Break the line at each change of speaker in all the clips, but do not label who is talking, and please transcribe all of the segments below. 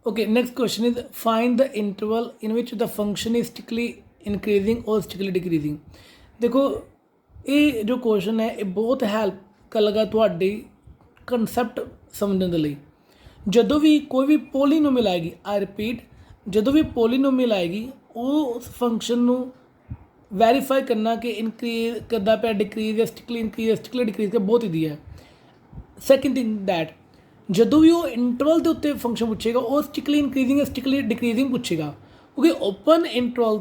Okay, next question is find the interval in which the function is strictly increasing or strictly decreasing. देखो ਇਹ ਜੋ question ਹੈ ਇਹ ਬਹੁਤ ਹੈਲਪ ਕਰੇਗਾ ਤੁਹਾਡੀ ਕਨਸੈਪਟ ਸਮਝਣ ਦੇ ਲਈ। ਜਦੋਂ ਵੀ ਕੋਈ ਵੀ ਪੋਲੀਨੋਮੀਅਲ ਆਏਗੀ, ਆਈ ਰਿਪੀਟ, ਜਦੋਂ ਵੀ ਪੋਲੀਨੋਮੀਅਲ ਆਏਗੀ ਉਸ ਫੰਕਸ਼ਨ ਨੂੰ ਵੈਰੀਫਾਈ ਕਰਨਾ ਕਿ ਇਨਕਰੀਜ਼ ਕਰਦਾ ਪਿਆ, ਡਿਕਰੀਜ਼ ਜਾਂ ਸਟਿਕਲੀ ਡਿਕਰੀਜ਼ ਕਰ ਬਹੁਤ ਈਜ਼ੀ ਹੈ। ਸੈਕਿੰਡ ਥਿੰਗ ਦੈਟ ਜਦੋਂ ਵੀ ਉਹ ਇੰਟਰਵਲ ਦੇ ਉੱਤੇ ਫੰਕਸ਼ਨ ਪੁੱਛੇਗਾ ਉਹ ਸਟਿਕਲੀ ਇਨਕਰੀਜ਼ਿੰਗ ਸਟਿਕਲੀ ਡਿਕਰੀਜ਼ਿੰਗ ਪੁੱਛੇਗਾ, ਕਿਉਂਕਿ ਓਪਨ ਇੰਟਰਵਲ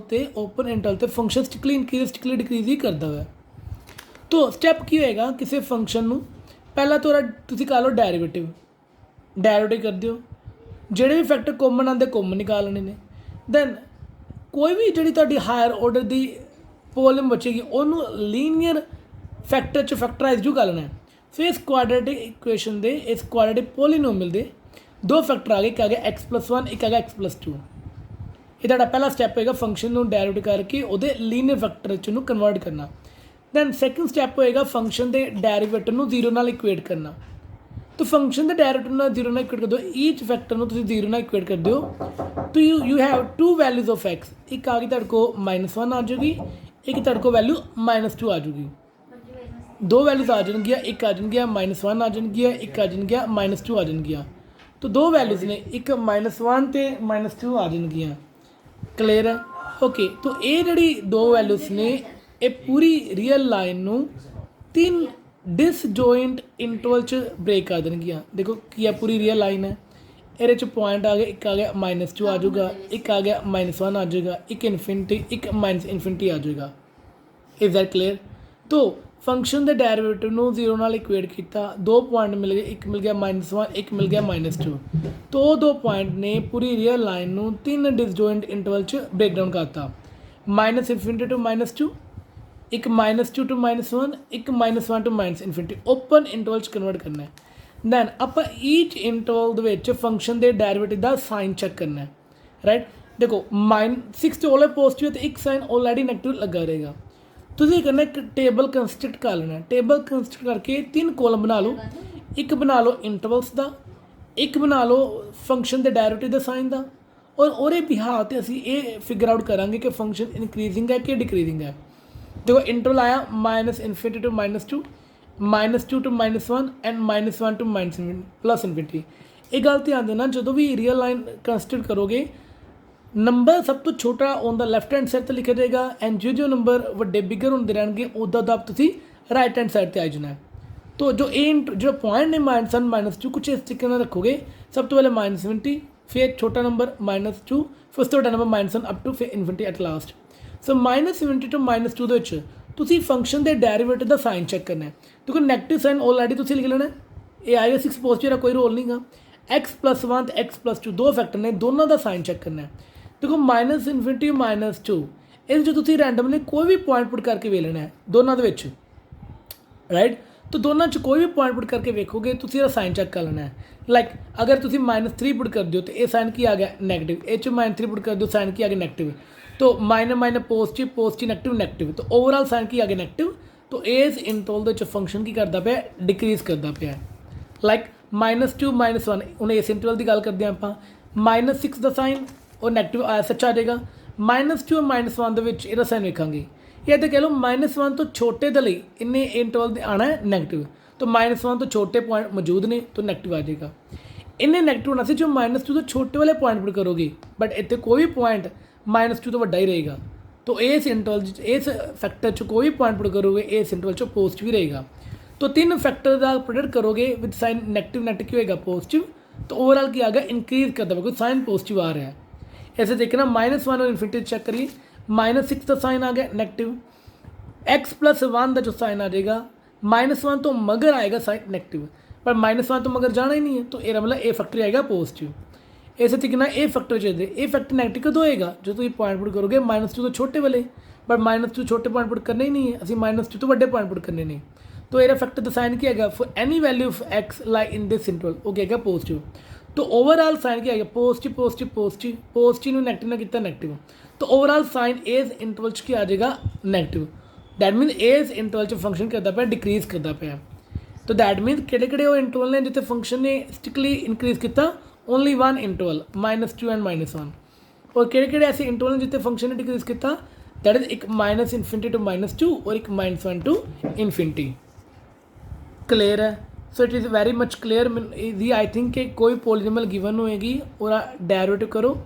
ਤੇ function strictly increase strictly decrease ਹੀ ਕਰਦਾ ਹੈ। ਤੋ ਸਟੈਪ ਕੀ ਹੋਏਗਾ, ਕਿਸੇ ਫੰਕਸ਼ਨ ਨੂੰ ਪਹਿਲਾਂ ਤੁਸੀਂ ਕਰ ਲਓ ਡੈਰੀਵੇਟਿਵ ਕਰ ਦਿਓ, ਜਿਹੜੇ ਵੀ ਫੈਕਟਰ ਕੋਮਨ ਆਉਂਦੇ ਕੋਮਨ ਨਿਕਾਲਣੇ ਨੇ। ਦੈਨ ਕੋਈ ਵੀ ਜਿਹੜੀ ਤੁਹਾਡੀ ਹਾਇਰ ਆਰਡਰ ਦੀ ਪ੍ਰੋਬਲਮ ਬਚੇਗੀ ਉਹਨੂੰ ਲੀਨੀਅਰ ਫੈਕਟਰ 'ਚ ਫੈਕਟਰਾਈਜ਼ ਜੂ ਕਰ ਲੈਣਾ। ਸੋ ਇਸ ਕੁਆਡਰੇਟਿਕ ਇਕੁਏਸ਼ਨ ਦੇ, ਇਸ ਕੁਆਡਰੇਟਿਕ ਪੋਲੀਨੋਮੀਅਲ ਦੇ ਦੋ ਫੈਕਟਰ ਆ ਗਏ, ਇੱਕ ਆ ਗਿਆ x+1, ਇੱਕ ਆ ਗਿਆ x+2। ਇਹ ਤੁਹਾਡਾ ਪਹਿਲਾ ਸਟੈਪ ਹੋਏਗਾ ਫੰਕਸ਼ਨ ਨੂੰ ਡੈਰੀਵੇਟ ਕਰਕੇ ਉਹਦੇ ਲੀਨੀਅਰ ਫੈਕਟਰ 'ਚ ਉਹਨੂੰ ਕਨਵਰਟ ਕਰਨਾ। ਦੈਨ ਸੈਕਿੰਡ ਸਟੈਪ ਹੋਏਗਾ ਫੰਕਸ਼ਨ ਦੇ ਡੈਰੀਵੇਟਰ ਨੂੰ 0 ਨਾਲ ਇਕੁਏਟ ਕਰਨਾ। ਤਾਂ ਫੰਕਸ਼ਨ ਦੇ ਡੈਰੀਵੇਟਰ ਨਾਲ 0 ਨਾਲ ਇਕੁਏਟ ਕਰ ਦਿਓ, ਈਚ ਫੈਕਟਰ ਨੂੰ ਤੁਸੀਂ 0 ਨਾਲ ਇਕੁਏਟ ਕਰ ਦਿਓ। ਤਾਂ you have two values of x, ਇੱਕ ਆ ਗਈ ਤੁਹਾਡੇ ਕੋਲ -1 ਆ ਜਾਊਗੀ, ਇੱਕ ਤੁਹਾਡੇ ਕੋਲ ਵੈਲਿਊ -2 ਆ ਜਾਊਗੀ। ਦੋ ਵੈਲਿਊਜ਼ ਆ ਜਾਣਗੀਆਂ, ਇੱਕ ਆ ਜਾਣਗੀਆਂ -1 ਆ ਜਾਣਗੀਆਂ, ਇੱਕ ਆ ਜਾਣਗੀਆਂ -2 ਆ ਜਾਣਗੀਆਂ। ਤਾਂ ਦੋ ਵੈਲਿਊਜ਼ ਨੇ, ਇੱਕ -1 ਤੇ -2 ਆ ਜਾਣਗੀਆਂ। ਕਲੀਅਰ ਹੈ? ਓਕੇ, ਤਾਂ ਇਹ ਜਿਹੜੀ ਦੋ ਵੈਲਿਊਜ਼ ਨੇ ਇਹ ਪੂਰੀ ਰੀਅਲ ਲਾਈਨ ਨੂੰ 3 ਡਿਸਜੋਇੰਟ ਇੰਟਰਵਲ 'ਚ ਬ੍ਰੇਕ ਕਰ ਦੇਣਗੀਆਂ। ਦੇਖੋ ਕੀ ਹੈ, ਪੂਰੀ ਰੀਅਲ ਲਾਈਨ ਹੈ, ਇਹਦੇ 'ਚ ਪੁਆਇੰਟ ਆ ਗਏ, ਇੱਕ ਆ ਗਿਆ -2 ਆ ਜਾਊਗਾ, ਇੱਕ ਆ ਗਿਆ -1 ਆ ਜਾਊਗਾ, ਇੱਕ ਇਨਫਿਨਿਟੀ, ਇੱਕ -ਇਨਫਿਨਿਟੀ ਆ ਜਾਊਗਾ। Is that clear? ਤੋ ਫੰਕਸ਼ਨ ਦੇ ਡੈਰੀਵੇਟਿਵ ਨੂੰ 0 ਨਾਲ ਇਕੁਏਟ ਕੀਤਾ, ਦੋ ਪੁਆਇੰਟ ਮਿਲ ਗਏ, ਇੱਕ ਮਿਲ ਗਿਆ -1, ਇੱਕ ਮਿਲ ਗਿਆ -2। ਤੋ ਉਹ ਦੋ ਪੁਆਇੰਟ ਨੇ ਪੂਰੀ ਰੀਅਲ ਲਾਈਨ ਨੂੰ 3 ਡਿਸਜੋਇੰਟ ਇੰਟਰਵਲ 'ਚ ਬ੍ਰੇਕਡਾਊਨ ਕਰਤਾ। -ਇਨਫਿਨਿਟੀ ਟੂ -2, ਇੱਕ -2 ਟੂ -1, ਇੱਕ -1 ਟੂ -ਇਨਫਿਨਿਟੀ, ਓਪਨ ਇੰਟਰਵਲ 'ਚ ਕਨਵਰਟ ਕਰਨਾ ਹੈ। ਦੈਨ ਆਪਾਂ ਈਚ ਇੰਟਰਵਲ ਦੇ ਵਿੱਚ ਫੰਕਸ਼ਨ ਦੇ ਡੈਰੀਵੇਟਿਵ ਦਾ ਸਾਈਨ ਚੈੱਕ ਕਰਨਾ ਹੈ। ਰਾਈਟ, ਦੇਖੋ -6 ਤੇ ਆਲਰੇਡੀ ਪੋਜ਼ਿਟਿਵ ਤੇ ਇੱਕ ਸਾਈਨ ਆਲਰੇਡੀ ਨੈਗੇਟਿਵ ਲੱਗਾ ਰਹੇਗਾ। ਤੁਸੀਂ ਕਰਨਾ ਇੱਕ ਟੇਬਲ ਕੰਸਟਰਕਟ ਕਰ ਲੈਣਾ। ਟੇਬਲ ਕੰਸਟਰਕਟ ਕਰਕੇ 3 ਕੋਲਮ ਬਣਾ ਲਓ, ਇੱਕ ਬਣਾ ਲਓ ਇੰਟਰਵਲਸ ਦਾ, ਇੱਕ ਬਣਾ ਲਓ ਫੰਕਸ਼ਨ ਦੇ ਡੈਰੀਵੇਟਿਵ ਦੇ ਸਾਈਨ ਦਾ, ਔਰ ਉਹਦੇ ਬਿਹਾਵ 'ਤੇ ਅਸੀਂ ਇਹ ਫਿਗਰ ਆਊਟ ਕਰਾਂਗੇ ਕਿ ਫੰਕਸ਼ਨ ਇਨਕਰੀਜ਼ਿੰਗ ਹੈ ਕਿ ਡਿਕਰੀਜ਼ਿੰਗ ਹੈ। देखो इंटरवल आया -infinity to -2, -2 to -1 and -1 to +infinity. ये गल ध्यान देना, जो भी रियल लाइन कंसिडर करोगे नंबर सब तो छोटा on the left hand side तो लिखा जाएगा, एंड जो नंबर वड्डे बिगर होंदे रहणगे उदा दा तुसीं राइट हैंड साइड ते आ जाना है। तो जो पॉइंट ने -1 -2 कुछ इस तरीके नाल रखोगे, सब तो पहले -इनफिनिटी, फिर छोटा नंबर -2, फिर उससे बड़ा नंबर -1 अप टू फिर infinity at last. So -infinity to -2 ਦੇ ਵਿੱਚ ਤੁਸੀਂ ਫੰਕਸ਼ਨ ਦੇ ਡੈਰੀਵੇਟਿਵ ਦਾ ਸਾਈਨ ਚੈੱਕ ਕਰਨਾ ਹੈ। ਦੇਖੋ ਨੈਗੇਟਿਵ ਸਾਈਨ ਆਲਰੇਡੀ ਤੁਸੀਂ ਲਿਖ ਲੈਣਾ, ਇਹ ਆਏਗਾ 6 ਪੋਜ਼ਿਟਿਵ ਦਾ ਕੋਈ ਰੋਲ ਨਹੀਂਗਾ। x+1 ਤੇ x+2 ਦੋ ਫੈਕਟਰ ਨੇ, ਦੋਨਾਂ ਦਾ ਸਾਈਨ ਚੈੱਕ ਕਰਨਾ ਹੈ। ਦੇਖੋ -इनफिनिटी -2 ਇਹਦੇ 'ਚ ਤੁਸੀਂ ਰੈਂਡਮਲੀ ਕੋਈ ਵੀ ਪੁਆਇੰਟ ਪੁੱਟ ਕਰਕੇ ਵੇਖ ਲੈਣਾ ਹੈ ਦੋਨਾਂ ਦੇ ਵਿੱਚ। ਰਾਈਟ, तो दोनों च कोई भी पॉइंट पुट करके वेखोगे तो इसका साइन चेक कर लेना है। लाइक अगर तुम -3 पुट कर दो तो ये साइन की आ गया नैगेटिव, ये -3 पुट कर दो साइन की आ गया नैगेटिव, तो minus positive positive negative negative, तो ओवरऑल साइन की आ गया नैगेटिव। तो इस इंटरवल के फंक्शन की करता पे डिक्रीज करता पे। लाइक -2 -1 उन्हें इस इंटरवल की गल करते हैं आप, -6 का साइन और नैगेटिव सच आ जाएगा। -2 और -1 ਇਹਦਾ साइन वेखांगे, या तो कह लो -1 तो छोटे के लिए इन्ने इंटरवल आना है नैगेटिव, तो -1 तो छोटे पॉइंट मौजूद ने तो नैगेटिव आ जाएगा। इन्हें नैगेटिव होना से जो -2 तो छोटे वाले पॉइंट पर करोगे, बट इतने कोई भी पॉइंट -2 तो वड्डा ही रहेगा। तो इस इंटरवल इस फैक्टर च कोई भी पॉइंट पुट करोगे इस इंटरवल च पॉजिटिव ही रहेगा। तो 3 फैक्टर का प्रोडक्ट करोगे विद साइन नैगेटिव नैगेटिव की होएगा पॉजिटिव, तो ओवरऑल क्या आ गया इंक्रीज करता है, साइन पॉजिटिव आ रहा है। ऐसे देखना -1 और इनफिनिटी चेक करिए, -6 का साइन आ गया नैगेटिव, x+1 का जो साइन आ जाएगा -1 तो मगर आएगा साइन नैगेटिव, पर -1 तो मगर जाना ही नहीं है, तो ये मतलब ए फैक्टर आएगा पॉजिटिव। इस तरीके ना ए फैक्टर चाहिए, ए फैक्टर नैगेटिव कदों होएगा जो तुम पॉइंट पुट करोगे -2 तो छोटे वाले, पर -2 छोटे पॉइंट पुट करने ही नहीं है, अभी -2 तो बड़े पॉइंट पुट करने नहीं। तो ये फैक्टर का साइन क्या है, for any value of x like in this interval वो क्या पॉजिटिव। तो ओवरऑल साइन क्या है positive positive positive, positive negative ने किया नैगेटिव, तो ओवरऑल साइन इस इंटरवल च क्या आ जाएगा नैगेटिव। दैट मीन इस इंटरवल च फंक्शन करता पाया डिक्रीज करता पाया। तो दैट मीन किहड़े वो इंटरवल ने जिते फंक्शन ने स्ट्रिक्टली इनक्रीज किया ओनली वन इंटरवल -2 एंड -1। और किहड़े ऐसे इंटरवल जितने फंक्शन ने डिक्रीज किया, दैट इज एक -∞ टू -2 और एक -1 टू इन्फिनिटी। क्लियर है? So it is very much clear the I think कि कोई पॉलीनोमियल गिवन होएगी और डेरिवेटिव करो,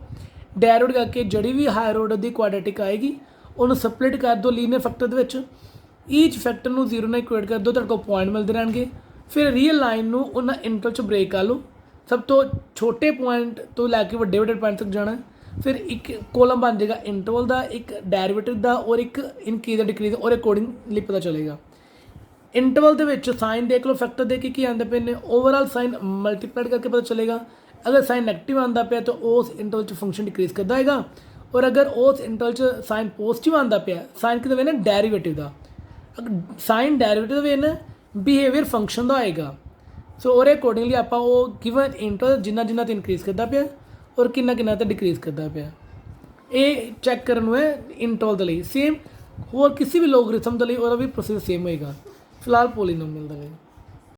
डेरिवेटिव करके जड़ी भी हायर ऑर्डर की क्वाड्रेटिक आएगी उन्होंने सप्लिट कर दो लीनियर फैक्टर दे विच, ईच फैक्टर में 0 ਨਾਲ इक्वेट कर दो, तुहाडे कोल पॉइंट मिलते रहणगे। फिर रीयल लाइन में उन्होंने इंटरवल च ब्रेक कर लो, सब तो छोटे पॉइंट तो लैके वड्डे वड्डे पॉइंट तक जाना। फिर एक कॉलम बन जाएगा इंटरवल का, एक डेरिवेटिव का और एक इनक्रीज डिक्रीज, और अकॉर्डिंगली पता चलेगा। इंटरवल ਦੇ ਵਿੱਚ साइन देख लो, फैक्टर देख के आते पे ने, ओवरऑल साइन मल्टीप्लाइड करके पता चलेगा। अगर साइन नैगेटिव आता पे तो उस इंटरवल च फंक्शन डिक्रीज करता है, और अगर उस इंटरवल च साइन पॉजिटिव आता पे, साइन कितना वे ना डेरिवेटिव का, साइन डेरिवेटिव वे ना बिहेवियर फंक्शन का आएगा। सो और अकॉर्डिंगली आप गिवन इंटरवल जिन्ना जिन्ना तो इनक्रीज करता पे और किन्ना किन्ना तो डिक्रीज करता पे, ये चैक करने है इंटरवल के लिए। सेम और किसी भी लोगरिथम के लिए और भी प्रोसेस सेम होएगा। फिलहाल पॉलीनोमियल का लिए